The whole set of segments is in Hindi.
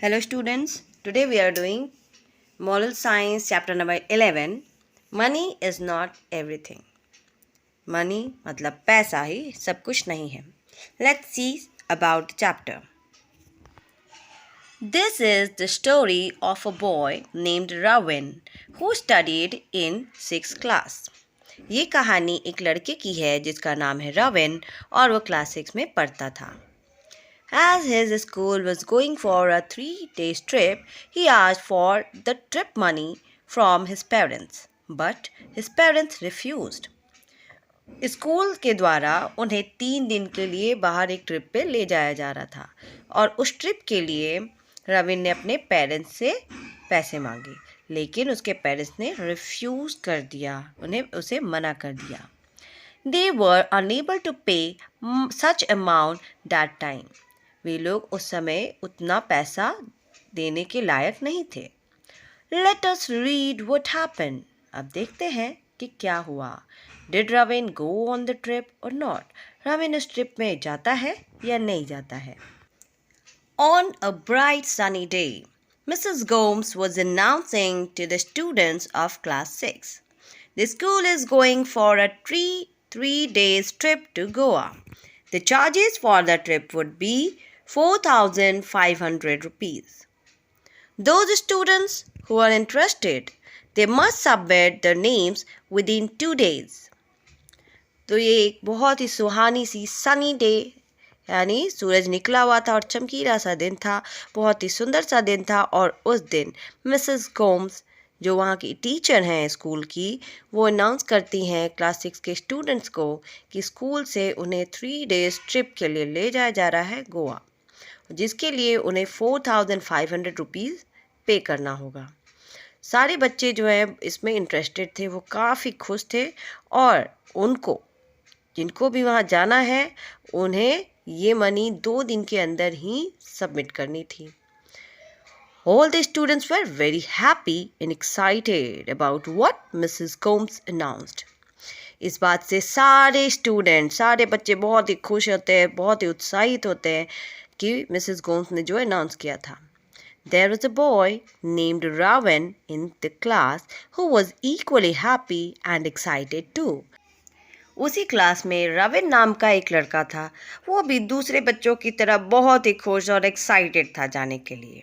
Hello students, today we are doing Moral Science chapter number 11. Money is not everything. Money मतलब पैसा ही सब कुछ नहीं है. Let's see about the chapter. This is the story of a boy named Ravin who studied in 6th class. ये कहानी एक लड़के की है जिसका नाम है रविन और वो क्लास 6 में पढ़ता था. As his school was going for a 3-day trip, he asked for the trip money from his parents, but his parents refused. School के द्वारा उन्हें 3 दिन के लिए बाहर एक ट्रिप पे ले जाया जा रहा था और उस ट्रिप के लिए रविन ने अपने पेरेंट्स से पैसे मांगे, लेकिन उसके पेरेंट्स ने रिफ्यूज़ कर दिया, उसे मना कर दिया. They were unable to pay such amount that time. वे लोग उस समय उतना पैसा देने के लायक नहीं थे. Let us read what happened. अब देखते हैं कि क्या हुआ. Did Ravin go on the trip or not? Ravin उस ट्रिप में जाता है या नहीं जाता है. On a bright sunny day, Mrs. Gomes was announcing to the students of class 6. The school is going for a 3 days trip to Goa. The charges for the trip would be 4,500 rupees. Those students who are interested, they must submit their names within 2 days. तो ये एक बहुत ही सुहानी सी सनी डे यानी सूरज निकला हुआ था और चमकीला सा दिन था, बहुत ही सुंदर सा दिन था. और उस दिन मिसेस गोम्स जो वहाँ की टीचर हैं स्कूल की, वो अनाउंस करती हैं क्लास 6 के स्टूडेंट्स को कि स्कूल से उन्हें 3 days ट्रिप के लिए ले जाया जा रहा है गोवा, जिसके लिए उन्हें 4,500 रुपीज़ पे करना होगा. सारे बच्चे जो हैं इसमें इंटरेस्टेड थे, वो काफ़ी खुश थे और उनको जिनको भी वहाँ जाना है उन्हें ये मनी 2 दिन के अंदर ही सबमिट करनी थी. All the students were very happy and excited about what Mrs. Gomes announced. इस बात से सारे बच्चे बहुत ही खुश होते हैं, बहुत ही उत्साहित होते हैं कि मिसेस गोम्स ने जो अनाउंस किया था. There was a boy named Ravin in the class who was equally happy and excited too. उसी क्लास में रविन नाम का एक लड़का था, वो भी दूसरे बच्चों की तरह बहुत ही खुश और एक्साइटेड था जाने के लिए.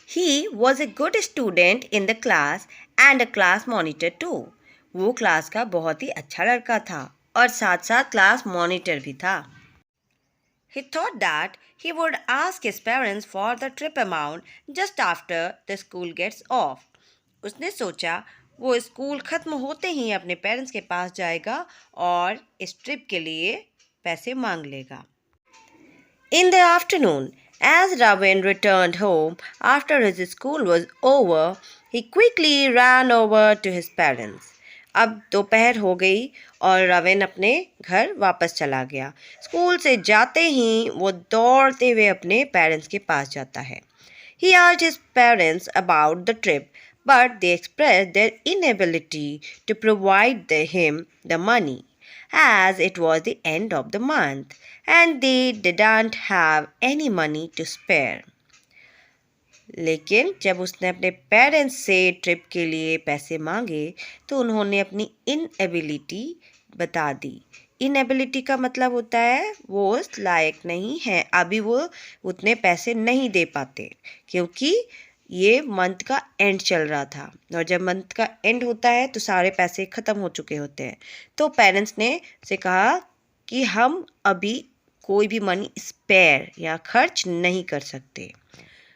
He was a good student in the class and a class monitor too. वो क्लास का बहुत ही अच्छा लड़का था और साथ साथ क्लास मॉनिटर भी था. He thought that he would ask his parents for the trip amount just after the school gets off. उसने सोचा वो स्कूल ख़त्म होते ही अपने पेरेंट्स के पास जाएगा और इस ट्रिप के लिए पैसे मांग लेगा. In the afternoon, as Ravin returned home after his school was over, he quickly ran over to his parents. अब दोपहर हो गई और रविन अपने घर वापस चला गया. स्कूल से जाते ही वो दौड़ते हुए अपने पेरेंट्स के पास जाता है. He asked his parents about the trip, but they expressed their inability to provide him the money, as it was the end of the month and they didn't have any money to spare. लेकिन जब उसने अपने पेरेंट्स से ट्रिप के लिए पैसे मांगे तो उन्होंने अपनी इनएबिलिटी बता दी. इनएबिलिटी का मतलब होता है वो उस लायक नहीं है, अभी वो उतने पैसे नहीं दे पाते क्योंकि ये मंथ का एंड चल रहा था और जब मंथ का एंड होता है तो सारे पैसे ख़त्म हो चुके होते हैं. तो पेरेंट्स ने से कहा कि हम अभी कोई भी मनी स्पेयर या खर्च नहीं कर सकते.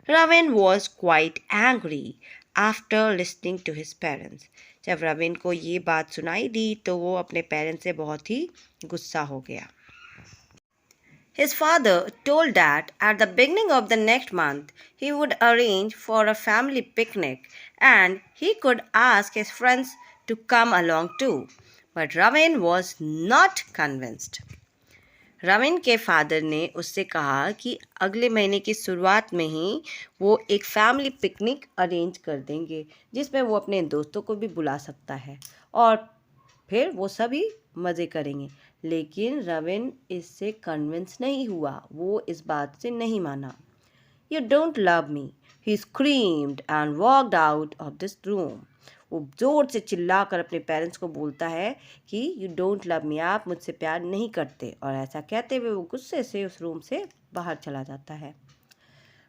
Ravin was quite angry after listening to his parents. जब रविन को ये बात सुनाई दी तो वो अपने पेरेंट्स से बहुत ही गुस्सा हो गया. His father told that at the beginning of the next month he would arrange for a family picnic and he could ask his friends to come along too. But Ravin was not convinced. Rabin के फादर ने उससे कहा कि अगले महीने की शुरुआत में ही वो एक फैमिली पिकनिक अरेंज कर देंगे जिसमें वो अपने दोस्तों को भी बुला सकता है और फिर वो सभी मज़े करेंगे. लेकिन रविन इससे कन्विंस नहीं हुआ, वो इस बात से नहीं माना. You don't love me. He screamed and walked out of this room. वो जोर से चिल्लाकर अपने पेरेंट्स को बोलता है कि यू डोंट लव मी, आप मुझसे प्यार नहीं करते, और ऐसा कहते हुए वो गुस्से से उस रूम से बाहर चला जाता है.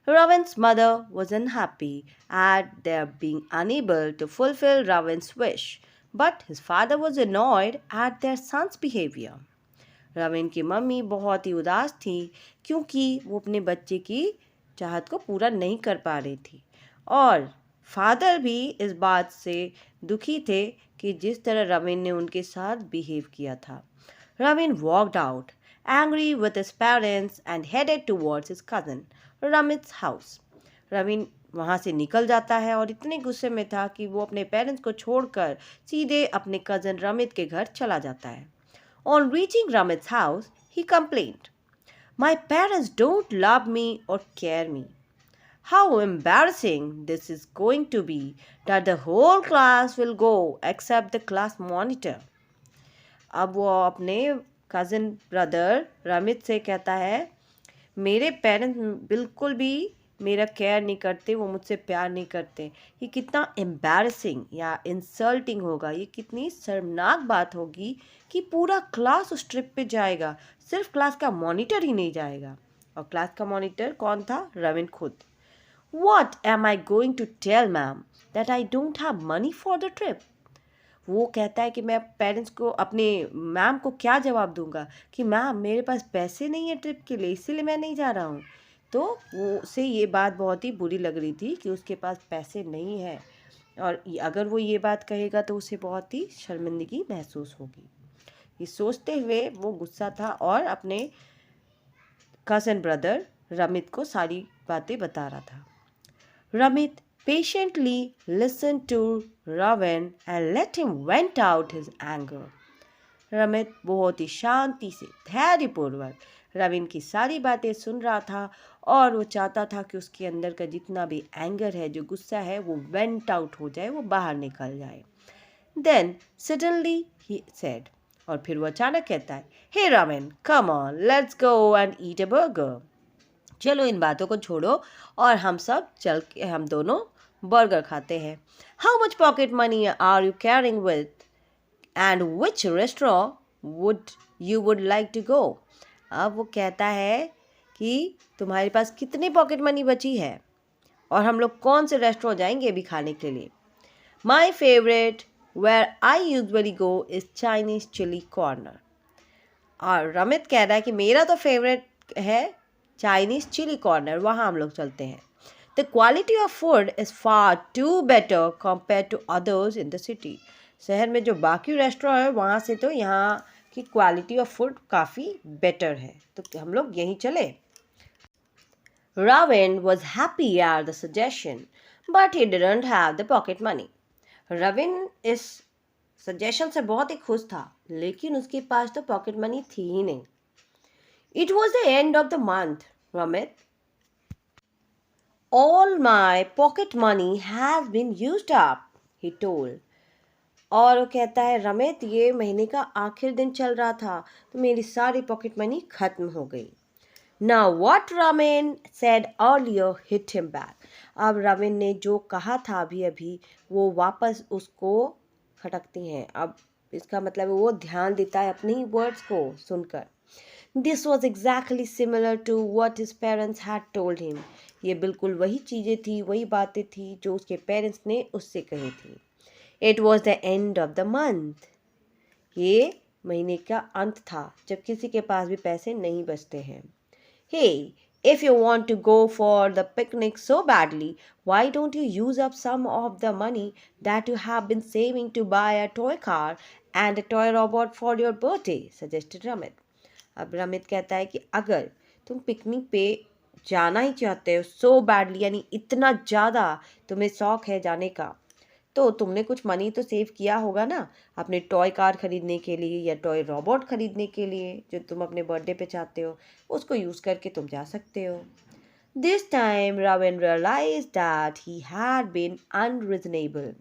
Ravin's mother was unhappy at their being unable to fulfill Ravin's wish, but his father was annoyed at their son's behavior. Rabin की मम्मी बहुत ही उदास थी क्योंकि वो अपने बच्चे की चाहत को पूरा नहीं कर पा रही थी, और फादर भी इस बात से दुखी थे कि जिस तरह रविन ने उनके साथ बिहेव किया था. Ravin walked out angry with his parents and headed towards his cousin Ramit's house. Ravin वहाँ से निकल जाता है और इतने गुस्से में था कि वो अपने पेरेंट्स को छोड़कर सीधे अपने कज़न रमित के घर चला जाता है. On reaching Ramit's house, he complained, "My parents don't love me or care me. How embarrassing this is going to be that the whole class will go except the class monitor." अब वो अपने कज़न ब्रदर रमित से कहता है, मेरे पेरेंट्स बिल्कुल भी मेरा केयर नहीं करते, वो मुझसे प्यार नहीं करते. ये कितना एम्बैरसिंग या इंसल्टिंग होगा, ये कितनी शर्मनाक बात होगी कि पूरा क्लास उस ट्रिप पे जाएगा, सिर्फ क्लास का मॉनिटर ही नहीं जाएगा. और क्लास का मॉनिटर कौन था? रविन खुद. What am I going to tell ma'am that I don't have money for the trip? वो कहता है कि मैं पेरेंट्स को, अपने मैम को क्या जवाब दूंगा कि मैम मेरे पास पैसे नहीं है ट्रिप के लिए, इसीलिए मैं नहीं जा रहा हूँ. तो वो उसे ये बात बहुत ही बुरी लग रही थी कि उसके पास पैसे नहीं है, और अगर वो ये बात कहेगा तो उसे बहुत ही शर्मिंदगी महसूस होगी. ये सोचते हुए वो गुस्सा था और अपने कज़न ब्रदर रमित को सारी बातें बता रहा था. Ramit patiently listened to Ravan and let him vent out his anger. Ramit बहुत ही शांति से, धैर्यपूर्वक रविन की सारी बातें सुन रहा था, और वो चाहता था कि उसके अंदर का जितना भी एंगर है, जो गुस्सा है, वो वेंट आउट हो जाए, वो बाहर निकल जाए. Then suddenly he said, और फिर वो अचानक कहता है, "Hey Ravan, come on, let's go and eat a burger." चलो इन बातों को छोड़ो और हम सब चल के हम दोनों बर्गर खाते हैं. How much pocket money are you carrying with? And which restaurant would like to go? अब वो कहता है कि तुम्हारे पास कितनी पॉकेट मनी बची है और हम लोग कौन से रेस्टोरेंट जाएंगे अभी खाने के लिए. My favorite where I usually go is Chinese chili corner. और रमित कह रहा है कि मेरा तो फेवरेट है चाइनीज़ चिली कॉर्नर, वहाँ हम लोग चलते हैं. The quality of food is far too better compared to others in the city. शहर में जो बाकी रेस्टोरेंट है वहाँ से तो यहाँ की क्वालिटी ऑफ फूड काफ़ी बेटर है, तो हम लोग यहीं चले. Ravan was happy at the suggestion, but he didn't have the pocket money. Rabin इस सजेशन से बहुत ही खुश था, लेकिन उसके पास तो पॉकेट मनी थी ही नहीं. It was the end of the month, Ramit. All my pocket money has been used up, he told. और वो कहता है, रमित ये महीने का आखिर दिन चल रहा था तो मेरी सारी पॉकेट मनी खत्म हो गई. Now what Ramin said earlier hit him back. अब रविन ने जो कहा था अभी अभी वो वापस उसको खटकती हैं. अब इसका मतलब वो ध्यान देता है अपने ही वर्ड्स को सुनकर. This was exactly similar to what his parents had told him. ये बिल्कुल वही चीज़ें थी, वही बातें थी जो उसके पेरेंट्स ने उससे कही थी. It was the end of the month. ये महीने का अंत था जब किसी के पास भी पैसे नहीं बचते हैं. Hey, if you want to go for the picnic so badly, why don't you use up some of the money that you have been saving to buy a toy car and a toy robot for your birthday? Suggested Ramit. अब रमित कहता है कि अगर तुम पिकनिक पे जाना ही चाहते हो सो बैडली, यानी इतना ज़्यादा तुम्हें शौक है जाने का, तो तुमने कुछ मनी तो सेव किया होगा ना अपने टॉय कार ख़रीदने के लिए या टॉय रोबोट ख़रीदने के लिए जो तुम अपने बर्थडे पे चाहते हो, उसको यूज़ करके तुम जा सकते हो. This time Ravin realise that he had been unreasonable.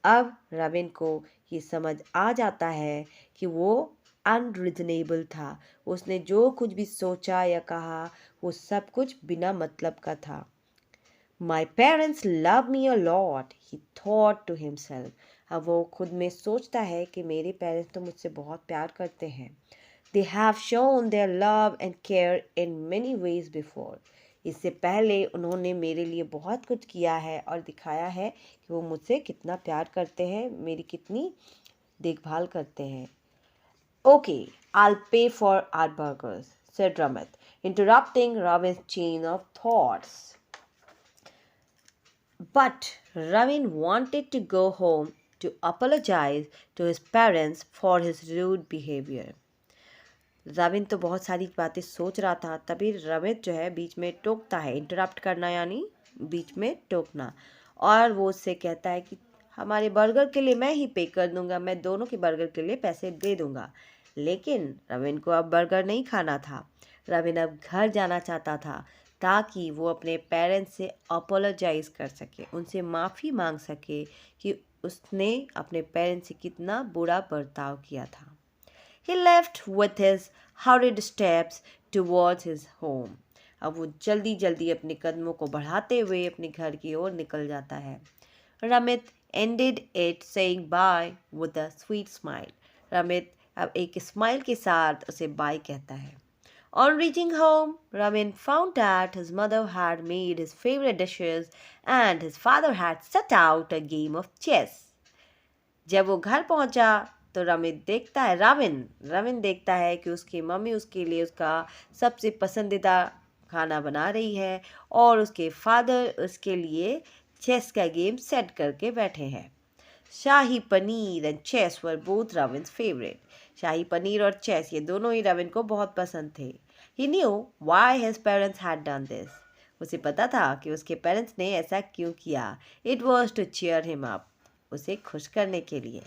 अब रविन को ये समझ आ जाता है कि वो अनरीजनेबल था। उसने जो कुछ भी सोचा या कहा वो सब कुछ बिना मतलब का था। My parents love me a lot, he thought to himself. अब वो खुद में सोचता है कि मेरे पेरेंट्स तो मुझसे बहुत प्यार करते हैं। They have shown their love and care in many ways before. इससे पहले उन्होंने मेरे लिए बहुत कुछ किया है और दिखाया है कि वो मुझसे कितना प्यार करते हैं, मेरी कितनी देखभाल करते हैं। Okay, I'll pay for our burgers, said Ramit, interrupting Ravin's chain of thoughts. But Ravin wanted to go home to apologize to his parents for his rude behavior. Rabin तो बहुत सारी बातें सोच रहा था, तभी रवित जो है बीच में टोकता है। इंटरप्ट करना यानी बीच में टोकना। और वो उससे कहता है कि हमारे बर्गर के लिए मैं ही पे कर दूंगा, मैं दोनों के बर्गर के लिए पैसे दे दूंगा। लेकिन रविन को अब बर्गर नहीं खाना था। रविन अब घर जाना चाहता था ताकि वो अपने पेरेंट्स से अपोलोजाइज कर सके, उनसे माफ़ी मांग सके कि उसने अपने पेरेंट्स से कितना बुरा बर्ताव किया था। He left with his hurried steps towards his home. अब वो जल्दी जल्दी अपने कदमों को बढ़ाते हुए अपने घर की ओर निकल जाता है। Ramit ended it saying bye with a sweet smile. Ramit अब एक स्माइल के साथ उसे बाय कहता है। On reaching home, Ramin found that his mother had made his favorite dishes and his father had set out a game of chess. जब वो घर पहुंचा तो राविन देखता है कि उसकी मम्मी उसके लिए उसका सबसे पसंदीदा खाना बना रही है और उसके फादर उसके लिए चेस का गेम सेट करके बैठे हैं। Shahi paneer and chess were both Ravin's favourite. Shahi paneer और चेस ये दोनों ही राविन को बहुत पसंद थे। He knew why his parents had done this. उसे पता था कि उसके पेरेंट्स ने ऐसा क्यों किया। It was to cheer him up. उसे खुश करने के लिए।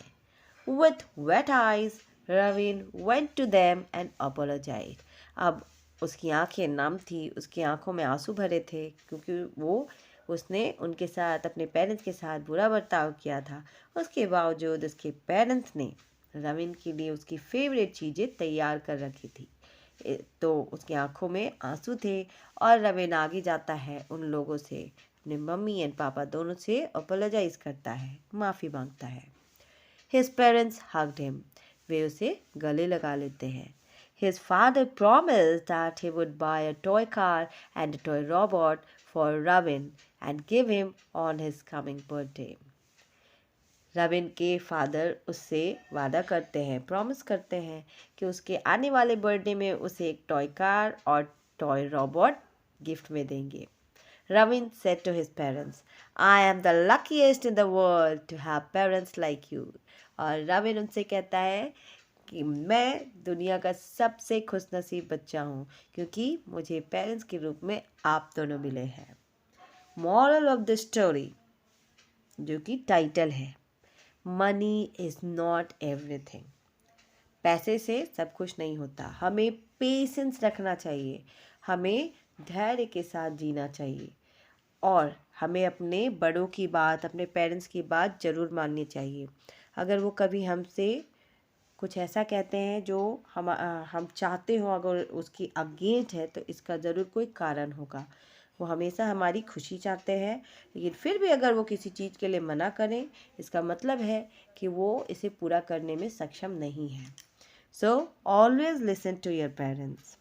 With wet eyes, Ravin went to them and apologized. अब उसकी आंखें नम थी, उसकी आंखों में आंसू भरे थे क्योंकि उसने उनके साथ अपने पेरेंट्स के साथ बुरा बर्ताव किया था। उसके बावजूद उसके पेरेंट्स ने रविन के लिए उसकी फेवरेट चीज़ें तैयार कर रखी थी। तो उसकी आंखों में आंसू थे और रविन आगे जाता है उन लोगों से, अपने मम्मी एंड पापा दोनों से अपोलोजाइज करता है, माफ़ी मांगता है। His parents hugged him. वे उसे गले लगा लेते हैं। His father promised that he would buy a toy car and a toy robot for Ravin and give him on his coming birthday. Rabin के फादर उससे वादा करते हैं, प्रॉमिस करते हैं कि उसके आने वाले बर्थडे में उसे एक टॉय कार और टॉय रोबोट गिफ्ट में देंगे। Ravin said to his parents, I am the luckiest in the world to have parents like you. और रविन उनसे कहता है कि मैं दुनिया का सबसे खुशनसीब बच्चा हूँ क्योंकि मुझे पेरेंट्स के रूप में आप दोनों मिले हैं। Moral of the story, जो कि टाइटल है, मनी इज़ नॉट एवरीथिंग। पैसे से सब कुछ नहीं होता, हमें पेशेंस रखना चाहिए, हमें धैर्य के साथ जीना चाहिए और हमें अपने बड़ों की बात, अपने पेरेंट्स की बात ज़रूर माननी चाहिए। अगर वो कभी हमसे कुछ ऐसा कहते हैं जो हम चाहते हो, अगर उसकी अगेंस्ट है तो इसका ज़रूर कोई कारण होगा। वो हमेशा हमारी खुशी चाहते हैं, लेकिन फिर भी अगर वो किसी चीज़ के लिए मना करें इसका मतलब है कि वो इसे पूरा करने में सक्षम नहीं है। So always listen to your parents.